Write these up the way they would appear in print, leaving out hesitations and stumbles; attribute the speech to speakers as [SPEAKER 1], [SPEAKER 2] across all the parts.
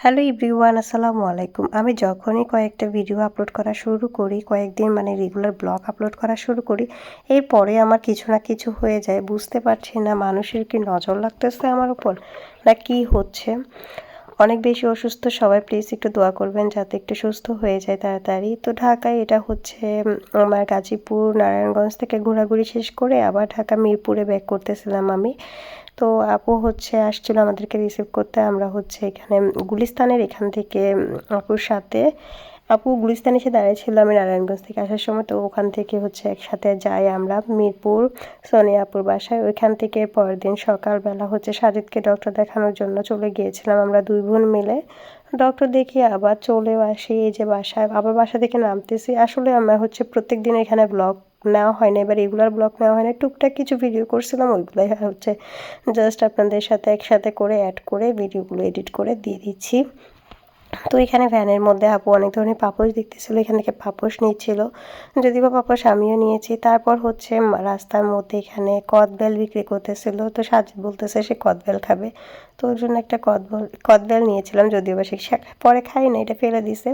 [SPEAKER 1] Hello everyone, আসসালামু আলাইকুম। আমি যখনই কয়েকটা ভিডিও আপলোড করা শুরু করি, কয়েকদিন রেগুলার ব্লগ আপলোড করা শুরু করি, এরপরে আমার কিছু না কিছু হয়ে যায়। বুঝতে পারছি না মানুষের কি নজর লাগতেছে আমার উপর না কি হচ্ছে। অনেক বেশি অসুস্থ, সবাই প্লিজ একটু দোয়া করবেন যাতে একটু সুস্থ হয়ে যায় তাড়াতাড়ি। তো ঢাকায় এটা হচ্ছে আমার গাজীপুর নারায়ণগঞ্জ থেকে ঘোরাঘুরি শেষ করে আবার ঢাকা মিরপুরে ব্যাক করতেছিলাম আমি। তো আপু হচ্ছে আসছিল আমাদেরকে রিসিভ করতে। আমরা হচ্ছে এখানে গুলিস্তানের এখান থেকে আপুর সাথে আপু গুলিস্তানে এসে দাঁড়িয়েছিল আমি নারায়ণগঞ্জ থেকে আসার সময়। তো ওখান থেকে হচ্ছে একসাথে যাই আমরা মিরপুর সোনিয়া আপুর বাসায়। ওইখান থেকে পরের দিন সকালবেলা হচ্ছে সাজিদকে ডক্টর দেখানোর জন্য চলে গিয়েছিলাম আমরা দুই বোন মিলে। ডক্টর দেখিয়ে আবার চলেও আসি এই যে বাসায়, আবার বাসা থেকে নামতেছি। আসলে আমরা হচ্ছে প্রত্যেক দিন এখানে ব্লগ নেওয়া হয় না, এবার রেগুলার ব্লগ নেওয়া হয় না, টুকটাক কিছু ভিডিও করছিলাম, ওইগুলোই হচ্ছে জাস্ট আপনাদের সাথে একসাথে করে অ্যাড করে ভিডিওগুলো এডিট করে দিয়ে দিচ্ছি। তো এখানে ভ্যানের মধ্যে আপু অনেক ধরনের পাপোশ দেখতেছিল, এখান থেকে পাপোশ নিচ্ছিল, যদিও বা পাপোশ আমিও নিয়েছি। তারপর হচ্ছে রাস্তার মধ্যে এখানে কদবেল বিক্রি করতেছিল, তো সাজিদ বলতেছে সে কদবেল খাবে, তো ওর জন্য একটা কদবেল নিয়েছিলাম, যদিও বা সে পরে খাই না, এটা ফেলে দিছে।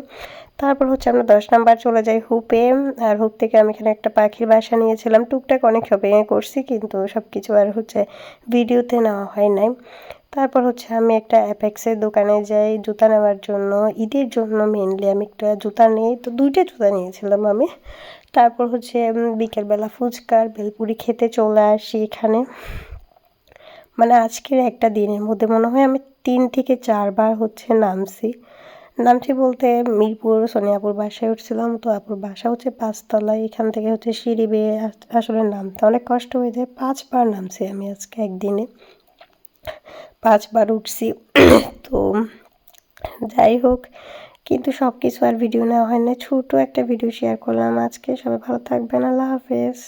[SPEAKER 1] তারপর হচ্ছে আমরা 10 নাম্বার চলে যাই হুপে। আর হুপ থেকে আমি এখানে একটা পাখির বাসা নিয়েছিলাম, টুকটাক অনেক শপিং করছি কিন্তু সব কিছু আর হচ্ছে ভিডিওতে নেওয়া হয় নাই। তারপর হচ্ছে আমি একটা অ্যাপেক্সের দোকানে যাই জুতা নেওয়ার জন্য, ঈদের জন্য মেনলি আমি একটা জুতা নিই, তো দুইটা জুতা নিয়েছিলাম আমি। তারপর হচ্ছে বিকেলবেলা ফুচকার ভেলপুরি খেতে চলে আসি এখানে। আজকের একটা দিনের মধ্যে মনে হয় আমি 3 থেকে 4 বার হচ্ছে নামছি বলতে মিরপুর সোনিয়াপুর বাসায় উঠছিলাম। তো আপুর বাসা হচ্ছে 5 তলায়, এখান থেকে হচ্ছে সিঁড়ি বেয়ে আসলে নামতে অনেক কষ্ট হয়ে যায়। 5 বার নামছি আমি আজকে একদিনে, 5 বার উঠছি। তো যাই হোক, কিন্তু সব কিছু আর ভিডিও নেওয়া হয় না, ছোটো একটা ভিডিও শেয়ার করলাম আজকে। সবাই ভালো থাকবেন, আল্লাহ হাফেজ।